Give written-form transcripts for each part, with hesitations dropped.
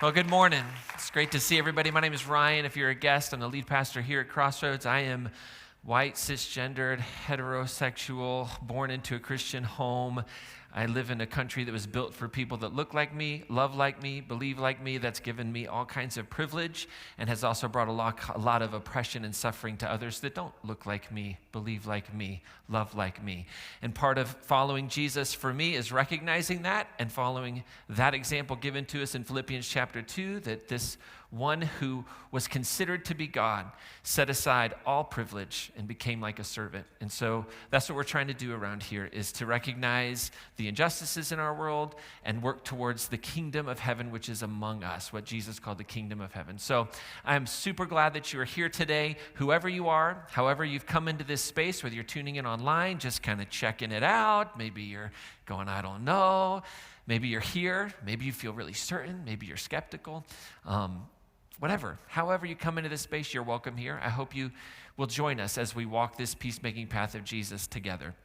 Well, good morning. It's great to see everybody. My name is Ryan. If you're a guest, I'm the lead pastor here at Crossroads. I am white, cisgendered, heterosexual, born into a Christian home. I live in a country that was built for people that look like me, love like me, believe like me. That's given me all kinds of privilege and has also brought a lot of oppression and suffering to others that don't look like me, believe like me, love like me. And part of following Jesus for me is recognizing that and following that example given to us in Philippians chapter 2, that this one who was considered to be God set aside all privilege and became like a servant. And so that's what we're trying to do around here, is to recognize the injustices in our world and work towards the kingdom of heaven, which is among us, what Jesus called the kingdom of heaven. So I'm super glad that you are here today. Whoever you are, however you've come into this space, whether you're tuning in online, just kind of checking it out. Maybe you're going, I don't know. Maybe you're here. Maybe you feel really certain. Maybe you're skeptical. Whatever, however you come into this space, you're welcome here. I hope you will join us as we walk this peacemaking path of Jesus together.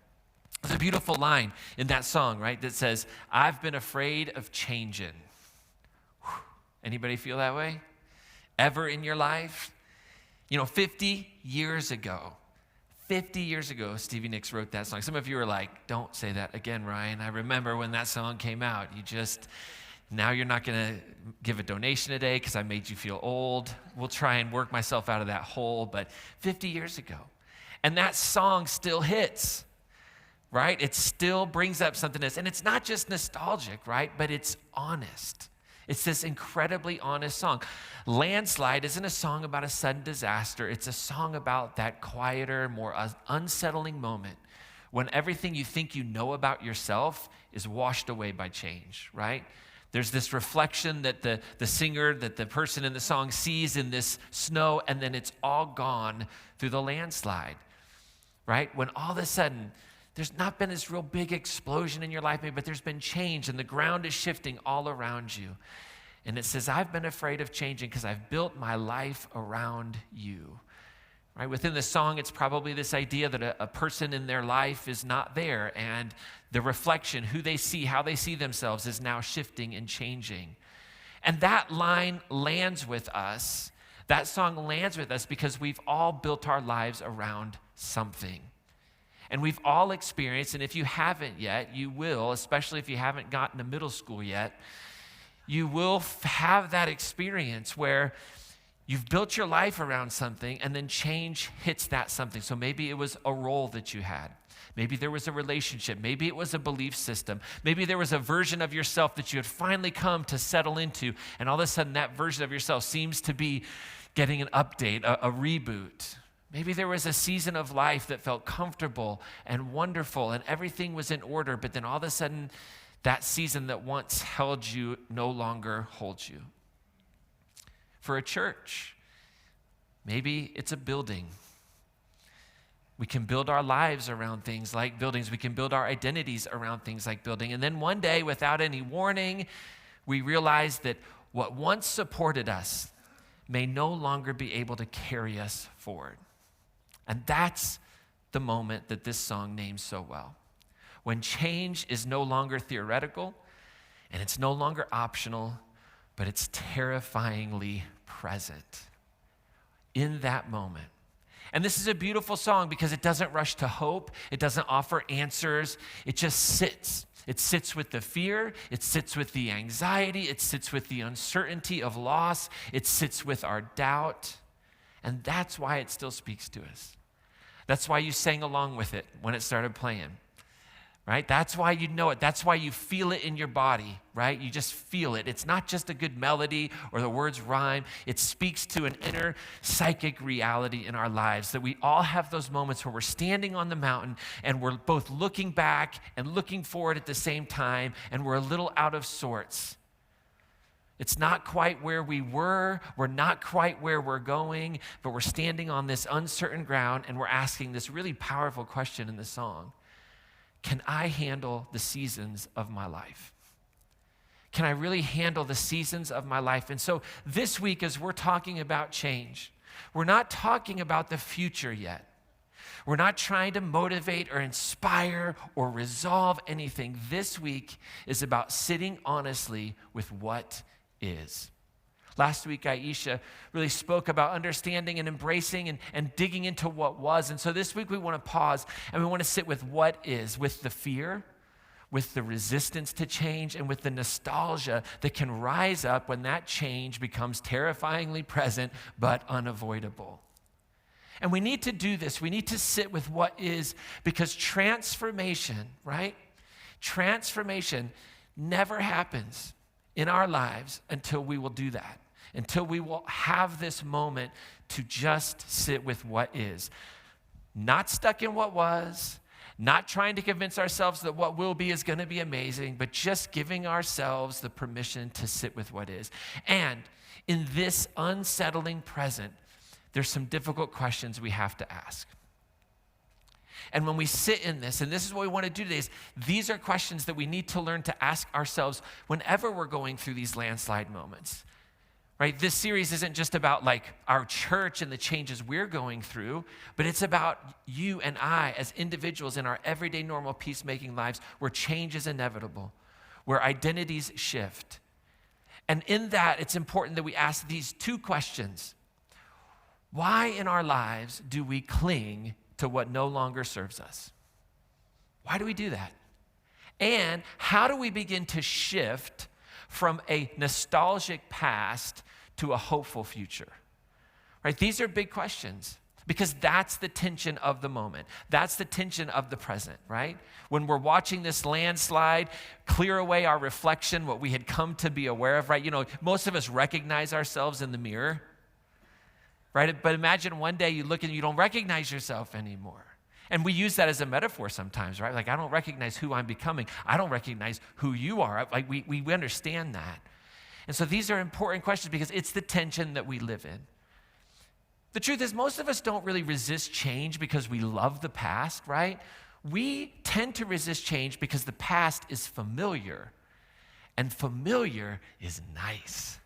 There's a beautiful line in that song, right, that says, I've been afraid of changing. Whew. Anybody feel that way? Ever in your life? 50 years ago, Stevie Nicks wrote that song. Some of you are like, don't say that again, Ryan. I remember when that song came out. Now you're not going to give a donation today because I made you feel old. We'll try and work myself out of that hole, but 50 years ago. And that song still hits, right? It still brings up something else. And it's not just nostalgic, right? But it's honest. It's this incredibly honest song. Landslide isn't a song about a sudden disaster. It's a song about that quieter, more unsettling moment when everything you think you know about yourself is washed away by change, right? There's this reflection that the singer, that the person in the song sees in this snow, and then it's all gone through the landslide, right? When all of a sudden, there's not been this real big explosion in your life, but there's been change, and the ground is shifting all around you. And it says, I've been afraid of changing because I've built my life around you. Right? Within the song, it's probably this idea that a person in their life is not there, and the reflection, who they see, how they see themselves, is now shifting and changing. And that line lands with us. That song lands with us because we've all built our lives around something. And we've all experienced, and if you haven't yet, you will, especially if you haven't gotten to middle school yet, you will have that experience where you've built your life around something, and then change hits that something. So maybe it was a role that you had. Maybe there was a relationship. Maybe it was a belief system. Maybe there was a version of yourself that you had finally come to settle into, and all of a sudden that version of yourself seems to be getting an update, a reboot. Maybe there was a season of life that felt comfortable and wonderful, and everything was in order, but then all of a sudden that season that once held you no longer holds you. For a church, maybe it's a building. We can build our lives around things like buildings. We can build our identities around things like building. And then one day, without any warning, we realize that what once supported us may no longer be able to carry us forward. And that's the moment that this song names so well. When change is no longer theoretical and it's no longer optional, but it's terrifyingly present in that moment. And this is a beautiful song because it doesn't rush to hope. It doesn't offer answers. It just sits. It sits with the fear. It sits with the anxiety. It sits with the uncertainty of loss. It sits with our doubt. And that's why it still speaks to us. That's why you sang along with it when it started playing. Right? That's why you know it. That's why you feel it in your body, right? You just feel it. It's not just a good melody or the words rhyme. It speaks to an inner psychic reality in our lives, that we all have those moments where we're standing on the mountain and we're both looking back and looking forward at the same time, and we're a little out of sorts. It's not quite where we were. We're not quite where we're going, but we're standing on this uncertain ground, and we're asking this really powerful question in the song. Can I handle the seasons of my life? Can I really handle the seasons of my life? And so this week, as we're talking about change, we're not talking about the future yet. We're not trying to motivate or inspire or resolve anything. This week is about sitting honestly with what is. Last week, Aisha really spoke about understanding and embracing and digging into what was. And so this week, we want to pause and we want to sit with what is, with the fear, with the resistance to change, and with the nostalgia that can rise up when that change becomes terrifyingly present but unavoidable. And we need to do this. We need to sit with what is, because transformation, right? Transformation never happens in our lives until we will do that, until we will have this moment to just sit with what is. Not stuck in what was, not trying to convince ourselves that what will be is going to be amazing, but just giving ourselves the permission to sit with what is. And in this unsettling present, there's some difficult questions we have to ask. And when we sit in this, and this is what we want to do today, is these are questions that we need to learn to ask ourselves whenever we're going through these landslide moments, right? This series isn't just about like our church and the changes we're going through, but it's about you and I as individuals in our everyday normal peacemaking lives where change is inevitable, where identities shift. And in that, it's important that we ask these two questions. Why in our lives do we cling to what no longer serves us? Why do we do that? And how do we begin to shift from a nostalgic past to a hopeful future? Right? These are big questions because that's the tension of the moment. That's the tension of the present, right? When we're watching this landslide clear away our reflection, what we had come to be aware of, right? You know, most of us recognize ourselves in the mirror, right? But imagine one day you look and you don't recognize yourself anymore. And we use that as a metaphor sometimes, right? Like, I don't recognize who I'm becoming. I don't recognize who you are. Like, we understand that. And so these are important questions because it's the tension that we live in. The truth is, most of us don't really resist change because we love the past, right? We tend to resist change because the past is familiar, and familiar is nice.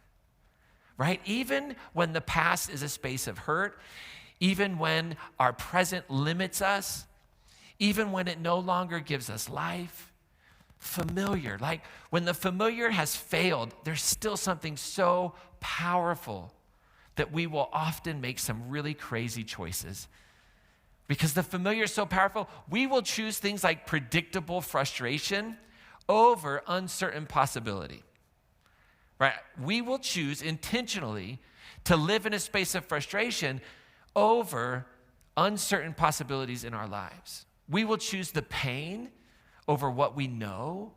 Right? Even when the past is a space of hurt, even when our present limits us, even when it no longer gives us life, familiar. Like when the familiar has failed, there's still something so powerful that we will often make some really crazy choices. Because the familiar is so powerful, we will choose things like predictable frustration over uncertain possibility. Right? We will choose intentionally to live in a space of frustration over uncertain possibilities in our lives. We will choose the pain over what we know,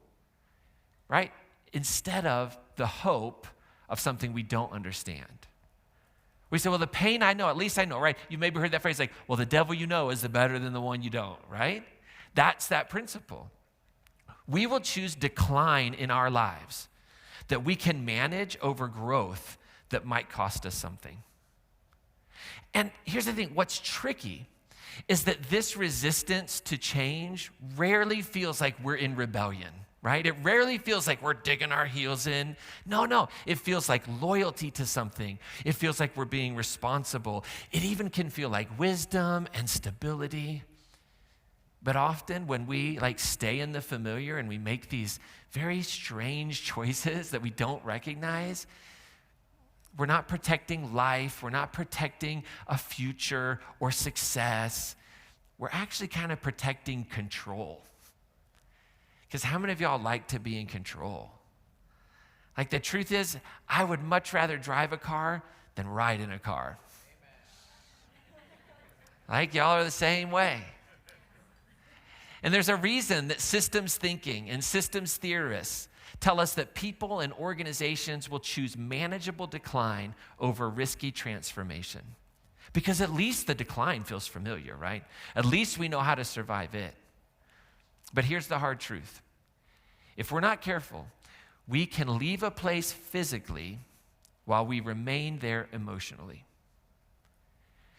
right? Instead of the hope of something we don't understand. We say, well, the pain I know, at least I know, right? You maybe heard that phrase like, well, the devil you know is better than the one you don't, right? That's that principle. We will choose decline in our lives that we can manage over growth that might cost us something. And here's the thing, what's tricky is that this resistance to change rarely feels like we're in rebellion, right? It rarely feels like we're digging our heels in. No, it feels like loyalty to something. It feels like we're being responsible. It even can feel like wisdom and stability. But often when we stay in the familiar and we make these very strange choices that we don't recognize, we're not protecting life, we're not protecting a future or success. We're actually kind of protecting control. Because how many of y'all like to be in control? Like the truth is, I would much rather drive a car than ride in a car. Like y'all are the same way. And there's a reason that systems thinking and systems theorists tell us that people and organizations will choose manageable decline over risky transformation. Because at least the decline feels familiar, right? At least we know how to survive it. But here's the hard truth. If we're not careful, we can leave a place physically while we remain there emotionally.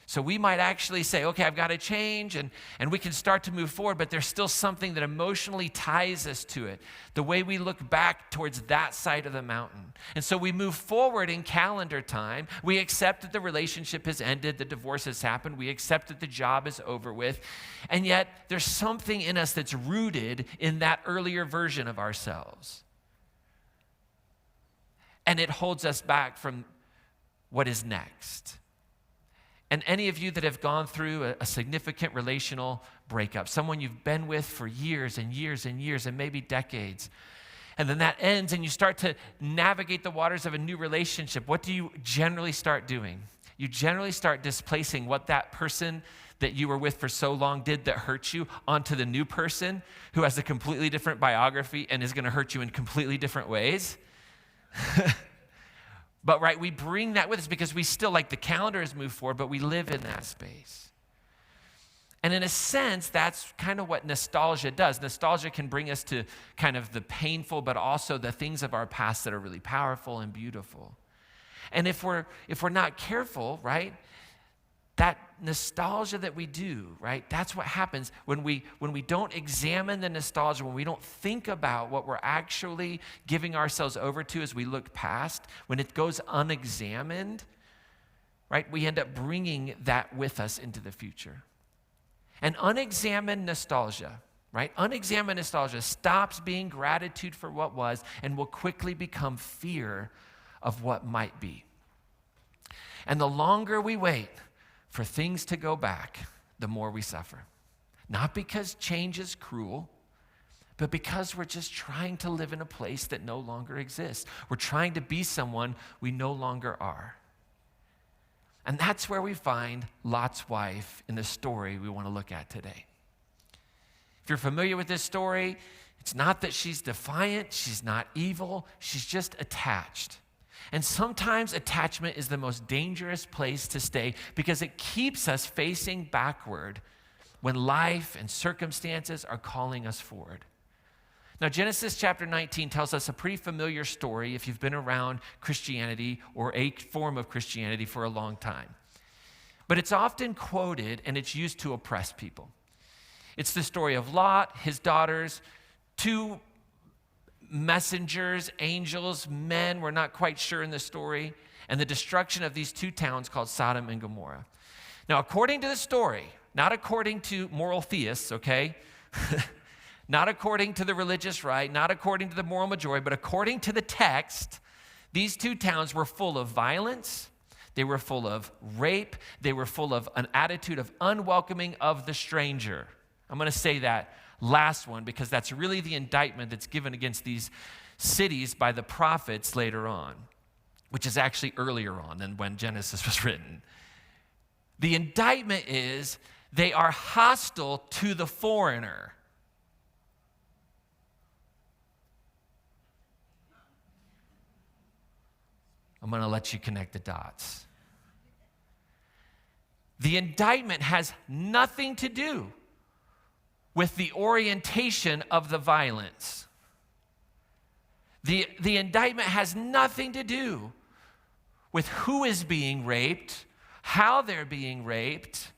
So we might actually say, okay, I've got to change, and we can start to move forward, but there's still something that emotionally ties us to it, the way we look back towards that side of the mountain. And so we move forward in calendar time. We accept that the relationship has ended, the divorce has happened. We accept that the job is over with. And yet there's something in us that's rooted in that earlier version of ourselves. And it holds us back from what is next. And any of you that have gone through a significant relational breakup, someone you've been with for years and years and years and maybe decades, and then that ends and you start to navigate the waters of a new relationship, what do you generally start doing? You generally start displacing what that person that you were with for so long did that hurt you onto the new person who has a completely different biography and is going to hurt you in completely different ways. But right, we bring that with us because we still, like the calendar has moved forward, but we live in that space. And in a sense, that's kind of what nostalgia does. Nostalgia can bring us to kind of the painful, but also the things of our past that are really powerful and beautiful. And if we're not careful, right, that nostalgia that we do, right, that's what happens when we don't examine the nostalgia, when we don't think about what we're actually giving ourselves over to as we look past, when it goes unexamined, right, we end up bringing that with us into the future. And unexamined nostalgia, right, unexamined nostalgia stops being gratitude for what was and will quickly become fear of what might be. And the longer we wait for things to go back, the more we suffer. Not because change is cruel, but because we're just trying to live in a place that no longer exists. We're trying to be someone we no longer are. And that's where we find Lot's wife in the story we want to look at today. If you're familiar with this story, it's not that she's defiant, she's not evil, she's just attached. And sometimes attachment is the most dangerous place to stay because it keeps us facing backward when life and circumstances are calling us forward. Now, Genesis chapter 19 tells us a pretty familiar story if you've been around Christianity or a form of Christianity for a long time. But it's often quoted and it's used to oppress people. It's the story of Lot, his daughters, two messengers, angels, men, we're not quite sure in the story, and the destruction of these two towns called Sodom and Gomorrah. Now, according to the story, not according to moral theists, okay? Not according to the religious right, not according to the moral majority, but according to the text, these two towns were full of violence, they were full of rape, they were full of an attitude of unwelcoming of the stranger. I'm going to say that last one because that's really the indictment that's given against these cities by the prophets later on, which is actually earlier on than when Genesis was written. The indictment is they are hostile to the foreigner. I'm going to let you connect the dots. The indictment has nothing to do with the orientation of the violence. The indictment has nothing to do with who is being raped, how they're being raped.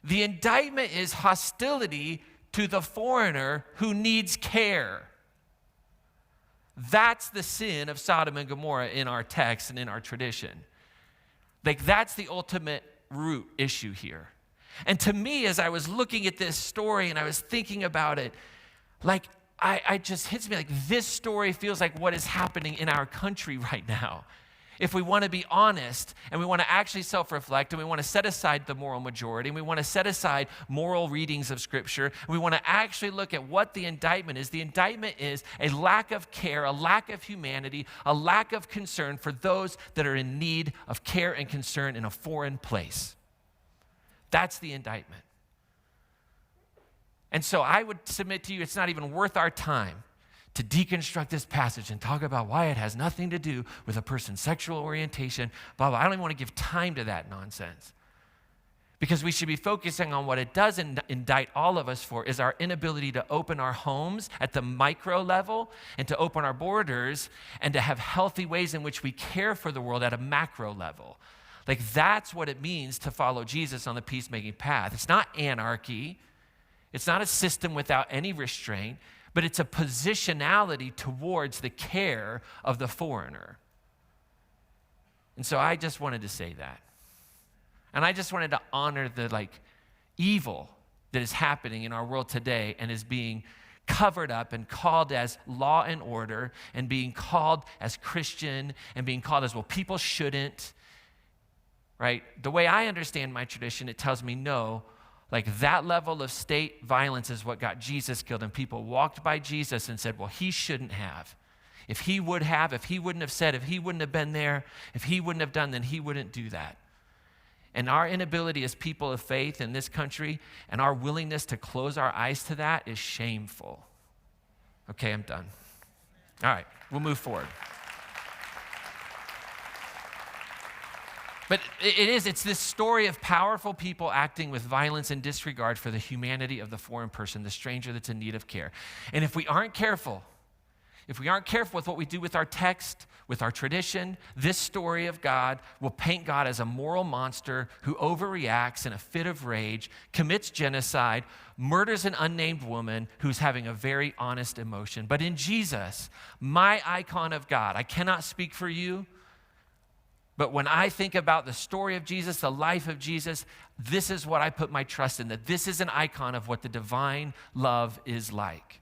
The indictment is hostility to the foreigner who needs care. That's the sin of Sodom and Gomorrah in our text and in our tradition. Like, that's the ultimate root issue here. And to me, as I was looking at this story and I was thinking about it, like, I just hits me like this story feels like what is happening in our country right now. If we want to be honest and we want to actually self-reflect and we want to set aside the moral majority and we want to set aside moral readings of Scripture, and we want to actually look at what the indictment is a lack of care, a lack of humanity, a lack of concern for those that are in need of care and concern in a foreign place. That's the indictment. And so I would submit to you, it's not even worth our time to deconstruct this passage and talk about why it has nothing to do with a person's sexual orientation, blah, blah. I don't even want to give time to that nonsense. Because we should be focusing on what it does indict all of us for is our inability to open our homes at the micro level and to open our borders and to have healthy ways in which we care for the world at a macro level. Like, that's what it means to follow Jesus on the peacemaking path. It's not anarchy. It's not a system without any restraint, but it's a positionality towards the care of the foreigner. And so I just wanted to say that. And I just wanted to honor the evil that is happening in our world today and is being covered up and called as law and order and being called as Christian and being called as, well, people shouldn't. right? The way I understand my tradition, it tells me no, like that level of state violence is what got Jesus killed. And people walked by Jesus and said, well, he shouldn't have. If he would have, if he wouldn't have said, if he wouldn't have been there, if he wouldn't have done, then he wouldn't do that. And our inability as people of faith in this country and our willingness to close our eyes to that is shameful. Okay, I'm done. All right, we'll move forward. But it's this story of powerful people acting with violence and disregard for the humanity of the foreign person, the stranger that's in need of care. And if we aren't careful with what we do with our text, with our tradition, this story of God will paint God as a moral monster who overreacts in a fit of rage, commits genocide, murders an unnamed woman who's having a very honest emotion. But in Jesus, my icon of God, I cannot speak for you, but when I think about the story of Jesus, the life of Jesus, this is what I put my trust in, that this is an icon of what the divine love is like.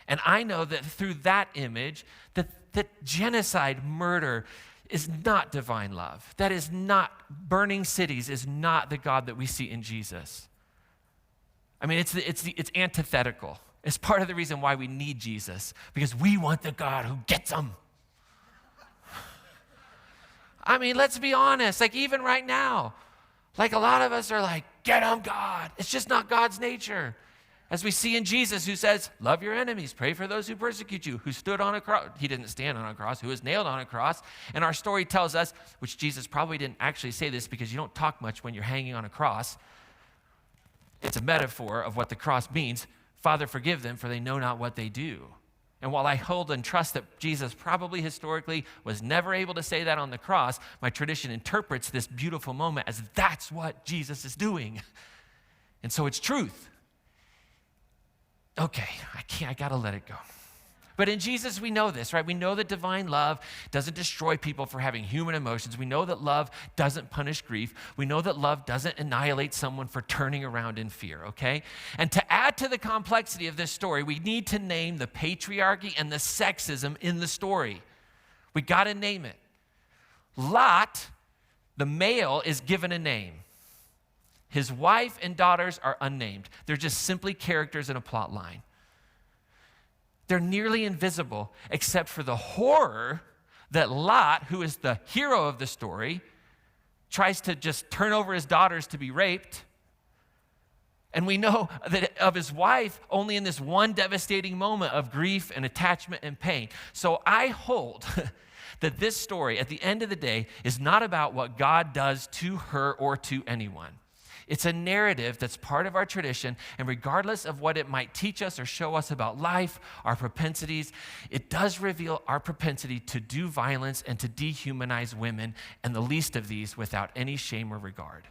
And I know that through that image, that genocide, murder, is not divine love. That is not, burning cities is not the God that we see in Jesus. I mean, it's antithetical. It's part of the reason why we need Jesus, because we want the God who gets them. I mean, let's be honest, like even right now, like a lot of us are like, get them, God. It's just not God's nature. As we see in Jesus, who says, love your enemies, pray for those who persecute you, who stood on a cross. He didn't stand on a cross, who was nailed on a cross. And our story tells us, which Jesus probably didn't actually say this because you don't talk much when you're hanging on a cross. It's a metaphor of what the cross means. Father, forgive them, for they know not what they do. And while I hold and trust that Jesus probably historically was never able to say that on the cross, my tradition interprets this beautiful moment as that's what Jesus is doing. And so it's truth. Okay, I gotta let it go. But in Jesus, we know this, right? We know that divine love doesn't destroy people for having human emotions. We know that love doesn't punish grief. We know that love doesn't annihilate someone for turning around in fear, okay? And to add to the complexity of this story, we need to name the patriarchy and the sexism in the story. We gotta name it. Lot, the male, is given a name. His wife and daughters are unnamed. They're just simply characters in a plot line. They're nearly invisible, except for the horror that Lot, who is the hero of the story, tries to just turn over his daughters to be raped. And we know that of his wife only in this one devastating moment of grief and attachment and pain. So I hold that this story, at the end of the day, is not about what God does to her or to anyone. It's a narrative that's part of our tradition, and regardless of what it might teach us or show us about life, our propensities, it does reveal our propensity to do violence and to dehumanize women, and the least of these without any shame or regard.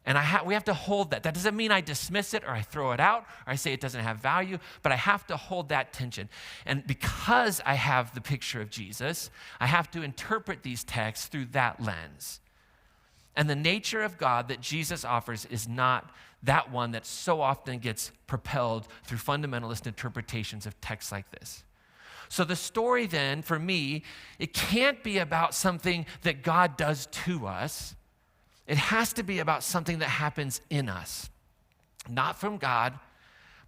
And we have to hold that. That doesn't mean I dismiss it or I throw it out or I say it doesn't have value, but I have to hold that tension. And because I have the picture of Jesus, I have to interpret these texts through that lens. And the nature of God that Jesus offers is not that one that so often gets propelled through fundamentalist interpretations of texts like this. So the story then, for me, it can't be about something that God does to us. It has to be about something that happens in us. Not from God,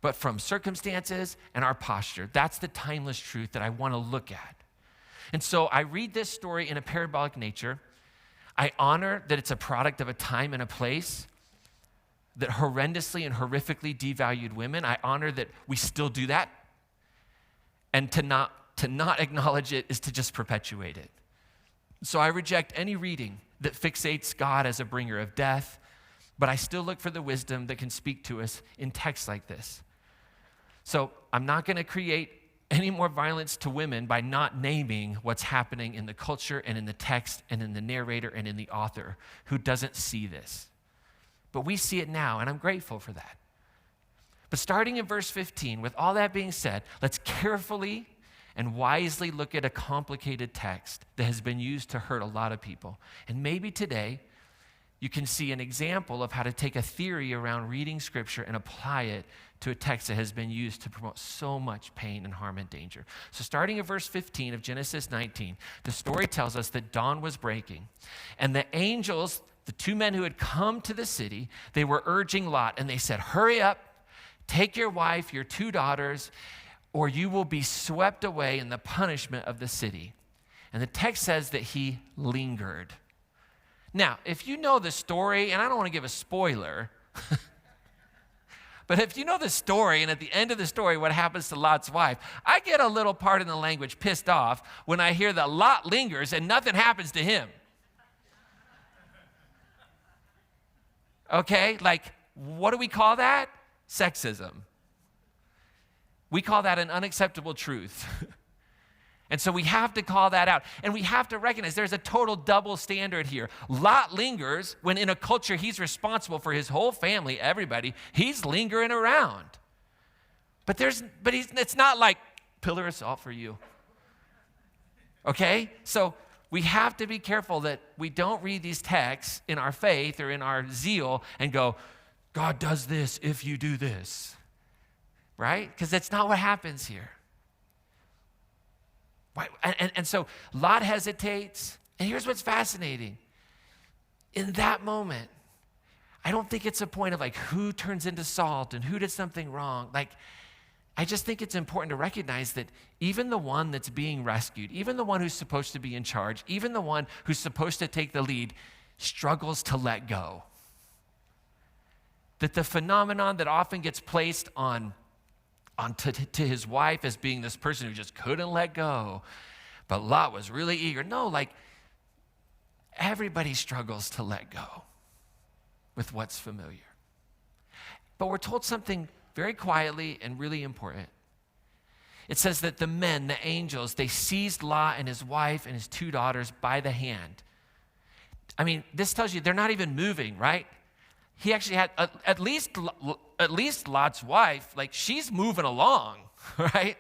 but from circumstances and our posture. That's the timeless truth that I want to look at. And so I read this story in a parabolic nature. I honor that it's a product of a time and a place that horrendously and horrifically devalued women. I honor that we still do that. And to not acknowledge it is to just perpetuate it. So I reject any reading that fixates God as a bringer of death, but I still look for the wisdom that can speak to us in texts like this. So I'm not going to create any more violence to women by not naming what's happening in the culture and in the text and in the narrator and in the author who doesn't see this. But we see it now, and I'm grateful for that. But starting in verse 15, with all that being said, let's carefully and wisely look at a complicated text that has been used to hurt a lot of people. And maybe today, you can see an example of how to take a theory around reading Scripture and apply it to a text that has been used to promote so much pain and harm and danger. So starting at verse 15 of Genesis 19, the story tells us that dawn was breaking, and the angels, the two men who had come to the city, they were urging Lot, and they said, hurry up, take your wife, your two daughters, or you will be swept away in the punishment of the city. And the text says that he lingered. Now, if you know the story, and I don't want to give a spoiler, but if you know the story, and at the end of the story, what happens to Lot's wife, I get a little part in the language pissed off when I hear that Lot lingers and nothing happens to him. Okay, like, what do we call that? Sexism. We call that an unacceptable truth. And so we have to call that out. And we have to recognize there's a total double standard here. Lot lingers when in a culture he's responsible for his whole family, everybody. He's lingering around. But it's not like pillar of salt for you. Okay? So we have to be careful that we don't read these texts in our faith or in our zeal and go, God does this if you do this. Right? Because that's not what happens here. And so Lot hesitates. And here's what's fascinating. In that moment, I don't think it's a point of like who turns into salt and who did something wrong. Like, I just think it's important to recognize that even the one that's being rescued, even the one who's supposed to be in charge, even the one who's supposed to take the lead, struggles to let go. That the phenomenon that often gets placed to his wife as being this person who just couldn't let go, but Lot was really eager. No, like, everybody struggles to let go with what's familiar. But we're told something very quietly and really important. It says that the men, the angels, they seized Lot and his wife and his two daughters by the hand. I mean, this tells you they're not even moving, right? He actually had, at least Lot's wife, like, she's moving along, right?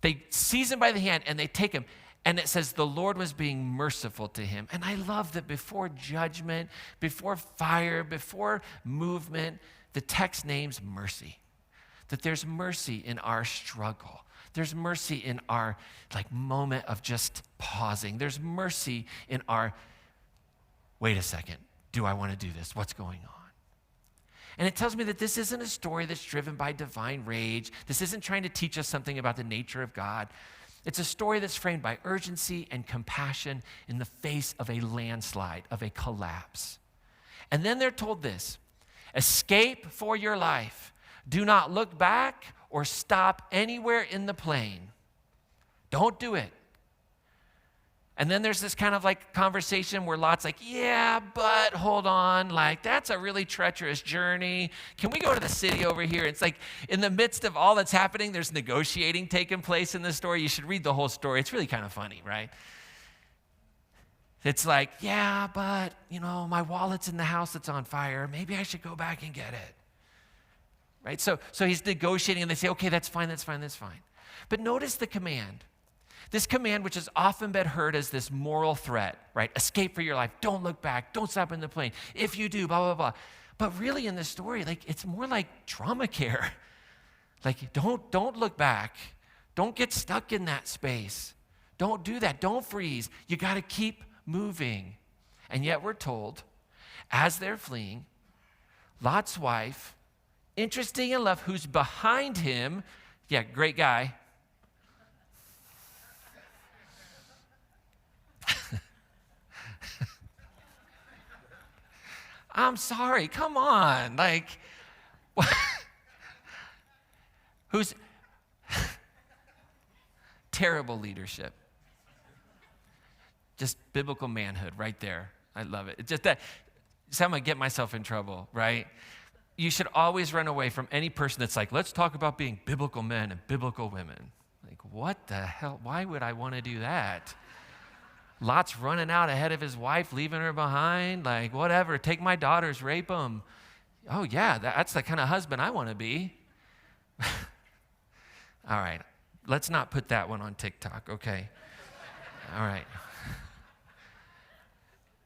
They seize him by the hand and they take him. And it says the Lord was being merciful to him. And I love that before judgment, before fire, before movement, the text names mercy. That there's mercy in our struggle. There's mercy in our moment of just pausing. There's mercy in our, wait a second. Do I want to do this? What's going on? And it tells me that this isn't a story that's driven by divine rage. This isn't trying to teach us something about the nature of God. It's a story that's framed by urgency and compassion in the face of a landslide, of a collapse. And then they're told this: escape for your life. Do not look back or stop anywhere in the plain. Don't do it. And then there's this kind of conversation where Lot's like, yeah, but hold on, that's a really treacherous journey. Can we go to the city over here? It's like in the midst of all that's happening, there's negotiating taking place in the story. You should read the whole story. It's really kind of funny, right? It's like, yeah, but, my wallet's in the house that's on fire. Maybe I should go back and get it. Right? So he's negotiating and they say, okay, that's fine. But notice the command. This command, which has often been heard as this moral threat, right? Escape for your life. Don't look back. Don't stop in the plane. If you do, blah, blah, blah. But really in this story, it's more like trauma care. Don't look back. Don't get stuck in that space. Don't do that. Don't freeze. You got to keep moving. And yet we're told, as they're fleeing, Lot's wife, interesting enough, who's behind him, yeah, great guy, I'm sorry, come on. Who's terrible leadership. Just biblical manhood right there. I love it. It's just that, so I'm going to get myself in trouble, right? You should always run away from any person that's like, let's talk about being biblical men and biblical women. What the hell? Why would I want to do that? Lot's running out ahead of his wife, leaving her behind. Whatever, take my daughters, rape them. Oh, yeah, that's the kind of husband I want to be. All right, let's not put that one on TikTok, okay? All right.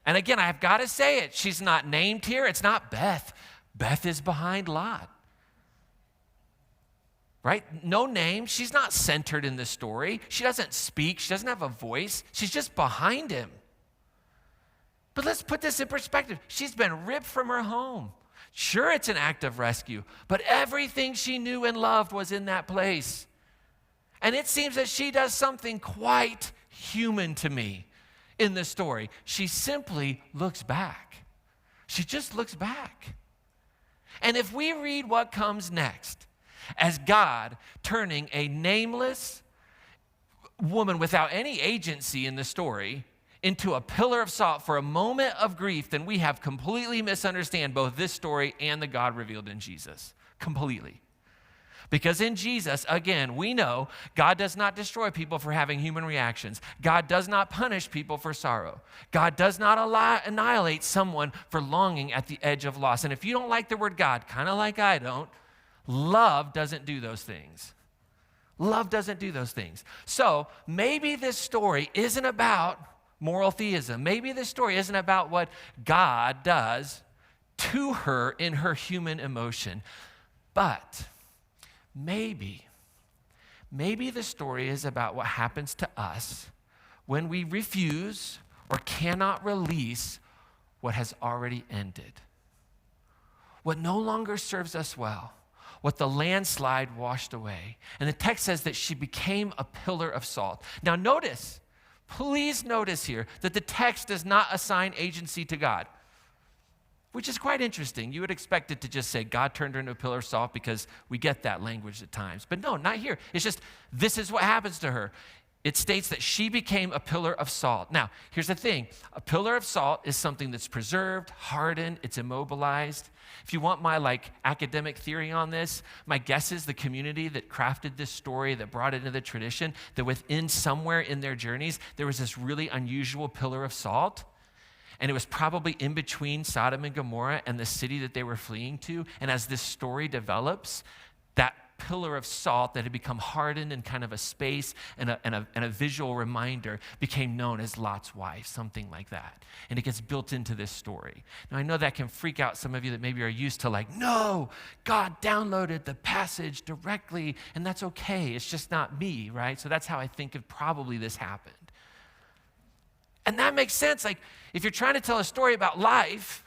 And again, I've got to say it. She's not named here. It's not Beth. Beth is behind Lot. Right? No name. She's not centered in the story. She doesn't speak. She doesn't have a voice. She's just behind him. But let's put this in perspective. She's been ripped from her home. Sure, it's an act of rescue, but everything she knew and loved was in that place. And it seems that she does something quite human to me in the story. She simply looks back. She just looks back. And if we read what comes next, as God turning a nameless woman without any agency in the story into a pillar of salt for a moment of grief, then we have completely misunderstood both this story and the God revealed in Jesus. Completely. Because in Jesus, again, we know God does not destroy people for having human reactions. God does not punish people for sorrow. God does not annihilate someone for longing at the edge of loss. And if you don't like the word God, kind of like I don't, love doesn't do those things. Love doesn't do those things. So maybe this story isn't about moral theism. Maybe this story isn't about what God does to her in her human emotion. But maybe the story is about what happens to us when we refuse or cannot release what has already ended. What no longer serves us well. What the landslide washed away. And the text says that she became a pillar of salt. Now notice, please notice here that the text does not assign agency to God, which is quite interesting. You would expect it to just say God turned her into a pillar of salt because we get that language at times. But no, not here. It's just this is what happens to her. It states that she became a pillar of salt. Now, here's the thing. A pillar of salt is something that's preserved, hardened, it's immobilized. If you want my academic theory on this, my guess is the community that crafted this story, that brought it into the tradition, that within somewhere in their journeys, there was this really unusual pillar of salt. And it was probably in between Sodom and Gomorrah and the city that they were fleeing to. And as this story develops, that pillar of salt that had become hardened in kind of a space and a visual reminder became known as Lot's wife, something like that. And it gets built into this story. Now, I know that can freak out some of you that maybe are used to no, God downloaded the passage directly, and that's okay. It's just not me, right? So that's how I think of probably this happened. And that makes sense. If you're trying to tell a story about life,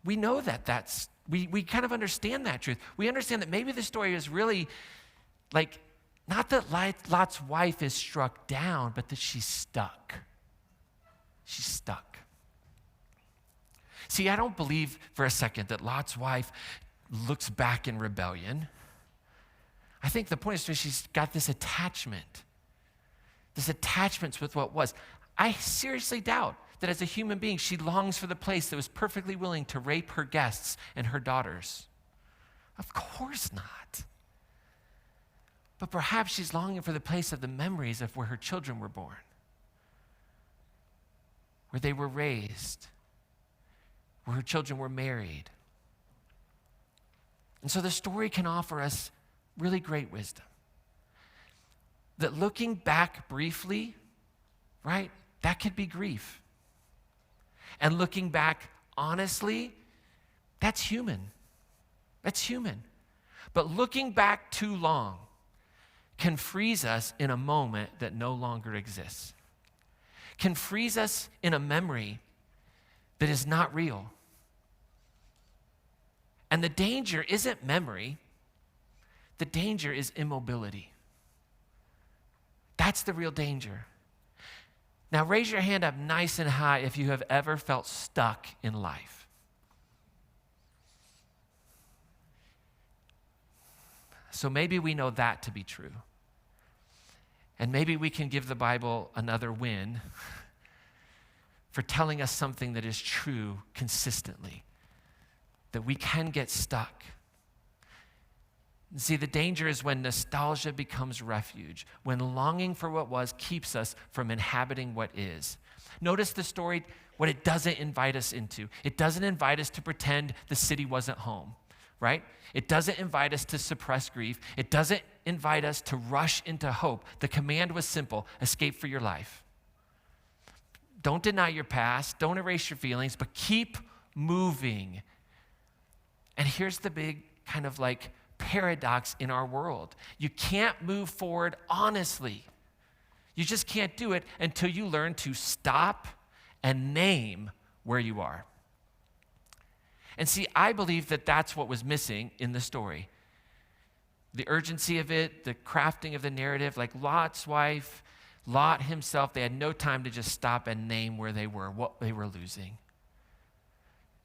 we know that we kind of understand that truth. We understand that maybe the story is really not that Lot's wife is struck down, but that she's stuck. She's stuck. See, I don't believe for a second that Lot's wife looks back in rebellion. I think the point is that she's got this attachment with what was. I seriously doubt that as a human being, she longs for the place that was perfectly willing to rape her guests and her daughters. Of course not. But perhaps she's longing for the place of the memories of where her children were born, where they were raised, where her children were married. And so the story can offer us really great wisdom. That looking back briefly, right, that could be grief. And looking back honestly, that's human. That's human. But looking back too long can freeze us in a moment that no longer exists. Can freeze us in a memory that is not real. And the danger isn't memory. The danger is immobility. That's the real danger. Now, raise your hand up nice and high if you have ever felt stuck in life. So maybe we know that to be true. And maybe we can give the Bible another win for telling us something that is true consistently, that we can get stuck. See, the danger is when nostalgia becomes refuge, when longing for what was keeps us from inhabiting what is. Notice the story, what it doesn't invite us into. It doesn't invite us to pretend the city wasn't home, right? It doesn't invite us to suppress grief. It doesn't invite us to rush into hope. The command was simple: escape for your life. Don't deny your past. Don't erase your feelings, but keep moving. And here's the big kind of like paradox in our world. You can't move forward honestly. You just can't do it until you learn to stop and name where you are. And see, I believe that that's what was missing in the story. The urgency of it, the crafting of the narrative, like Lot's wife, Lot himself, they had no time to just stop and name where they were, what they were losing.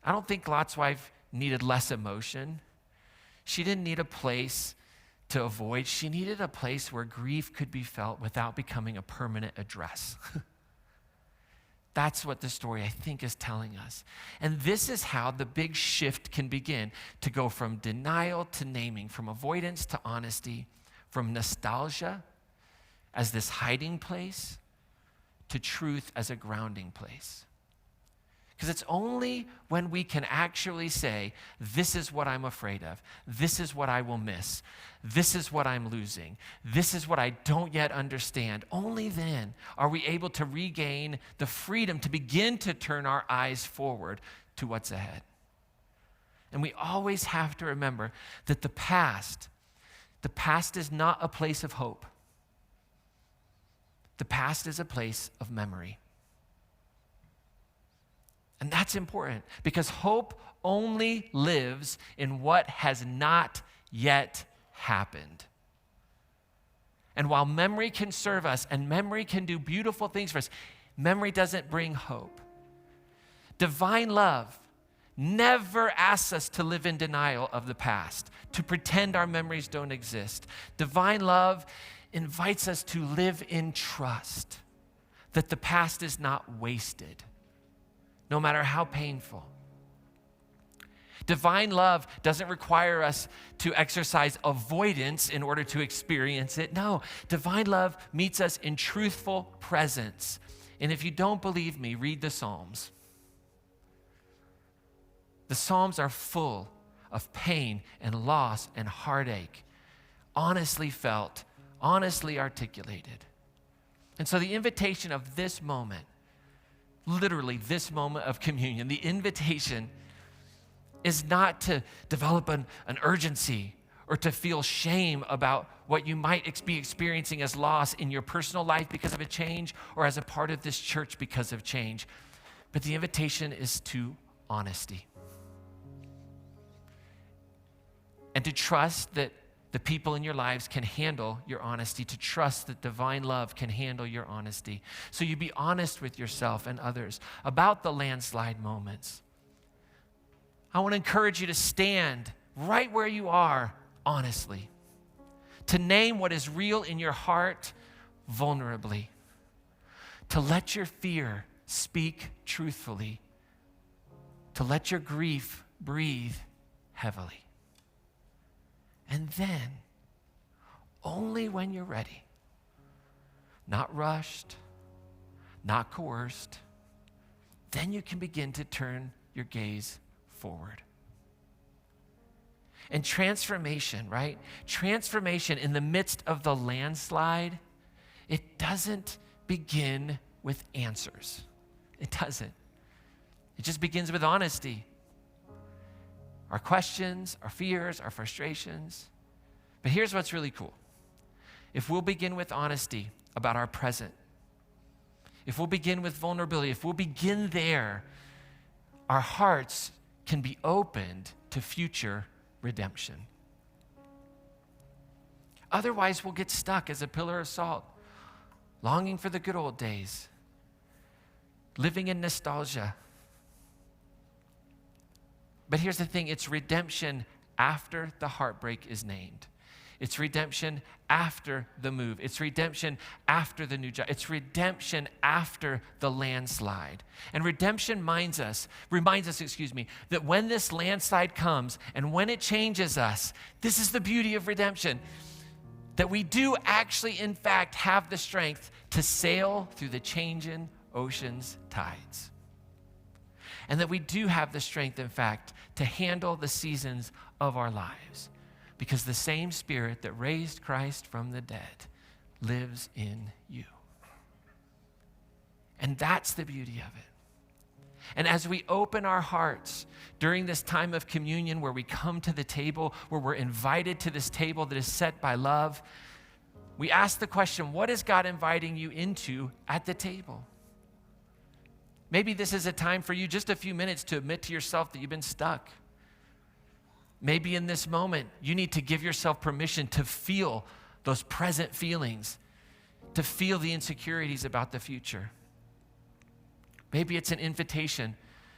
I don't think Lot's wife needed less emotion. She didn't need a place to avoid. She needed a place where grief could be felt without becoming a permanent address. That's what the story, I think, is telling us. And this is how the big shift can begin, to go from denial to naming, from avoidance to honesty, from nostalgia as this hiding place to truth as a grounding place. Because it's only when we can actually say, this is what I'm afraid of, this is what I will miss, this is what I'm losing, this is what I don't yet understand, only then are we able to regain the freedom to begin to turn our eyes forward to what's ahead. And we always have to remember that the past is not a place of hope. The past is a place of memory. And that's important, because hope only lives in what has not yet happened. And while memory can serve us and memory can do beautiful things for us, memory doesn't bring hope. Divine love never asks us to live in denial of the past, to pretend our memories don't exist. Divine love invites us to live in trust that the past is not wasted, no matter how painful. Divine love doesn't require us to exercise avoidance in order to experience it. No, divine love meets us in truthful presence. And if you don't believe me, read the Psalms. The Psalms are full of pain and loss and heartache, honestly felt, honestly articulated. And so the invitation of this moment, literally this moment of communion, the invitation is not to develop an urgency or to feel shame about what you might be experiencing as loss in your personal life because of a change or as a part of this church because of change. But the invitation is to honesty. And to trust that the people in your lives can handle your honesty, to trust that divine love can handle your honesty. So you be honest with yourself and others about the landslide moments. I want to encourage you to stand right where you are honestly, to name what is real in your heart vulnerably, to let your fear speak truthfully, to let your grief breathe heavily. And then, only when you're ready, not rushed, not coerced, then you can begin to turn your gaze forward. And transformation, right? Transformation in the midst of the landslide, it doesn't begin with answers. It doesn't. It just begins with honesty. Our questions, our fears, our frustrations. But here's what's really cool. If we'll begin with honesty about our present, if we'll begin with vulnerability, if we'll begin there, our hearts can be opened to future redemption. Otherwise, we'll get stuck as a pillar of salt, longing for the good old days, living in nostalgia. But here's the thing, it's redemption after the heartbreak is named. It's redemption after the move. It's redemption after the new job. It's redemption after the landslide. And redemption reminds us, that when this landslide comes and when it changes us, this is the beauty of redemption, that we do actually, in fact, have the strength to sail through the changing ocean's tides. and that we do have the strength, in fact, to handle the seasons of our lives, because the same Spirit that raised Christ from the dead lives in you. And that's the beauty of it. And as we open our hearts during this time of communion, where we come to the table, where we're invited to this table that is set by love, we ask the question, what is God inviting you into at the table? Maybe this is a time for you, just a few minutes, to admit to yourself that you've been stuck. Maybe in this moment, you need to give yourself permission to feel those present feelings, to feel the insecurities about the future. Maybe it's an invitation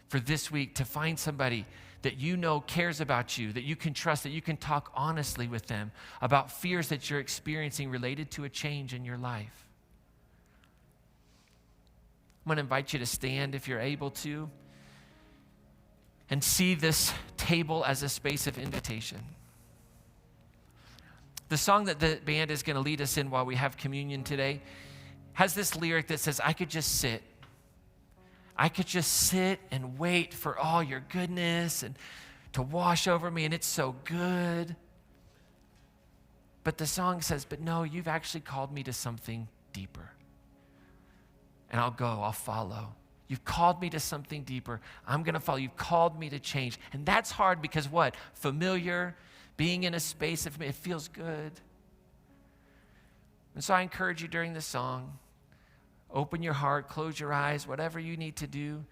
for this week to find somebody that you know cares about you, that you can trust, that you can talk honestly with them about fears that you're experiencing related to a change in your life. I'm going to invite you to stand if you're able to and see this table as a space of invitation. The song that the band is going to lead us in while we have communion today has this lyric that says, I could just sit. I could just sit and wait for all your goodness and to wash over me, and it's so good. But the song says, but no, you've actually called me to something deeper. And I'll go, I'll follow. You've called me to something deeper. I'm going to follow. You've called me to change. And that's hard because what? Familiar, being in a space of it feels good. And so I encourage you during the song, open your heart, close your eyes, whatever you need to do,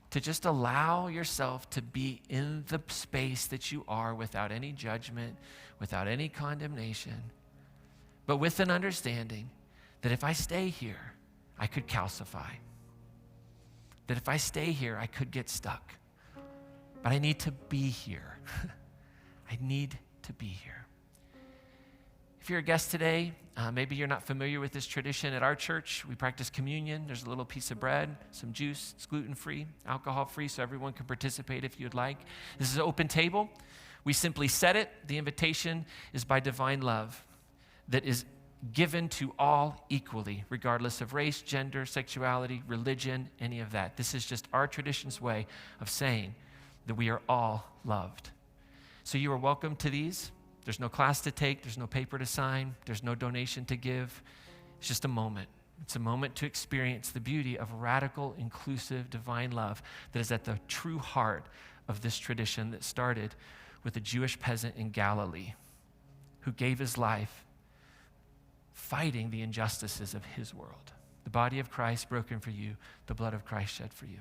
to just allow yourself to be in the space that you are without any judgment, without any condemnation, but with an understanding that if I stay here, I could calcify. That if I stay here, I could get stuck. But I need to be here. I need to be here. If you're a guest today, maybe you're not familiar with this tradition. At our church, we practice communion. There's a little piece of bread, some juice. It's gluten-free, alcohol-free, so everyone can participate if you'd like. This is an open table. We simply set it. The invitation is by divine love that is given to all equally, regardless of race, gender, sexuality, religion, any of that. This is just our tradition's way of saying that we are all loved. So you are welcome to these. There's no class to take. There's no paper to sign. There's no donation to give. It's just a moment. It's a moment to experience the beauty of radical, inclusive, divine love that is at the true heart of this tradition that started with a Jewish peasant in Galilee who gave his life fighting the injustices of his world. The body of Christ broken for you, the blood of Christ shed for you.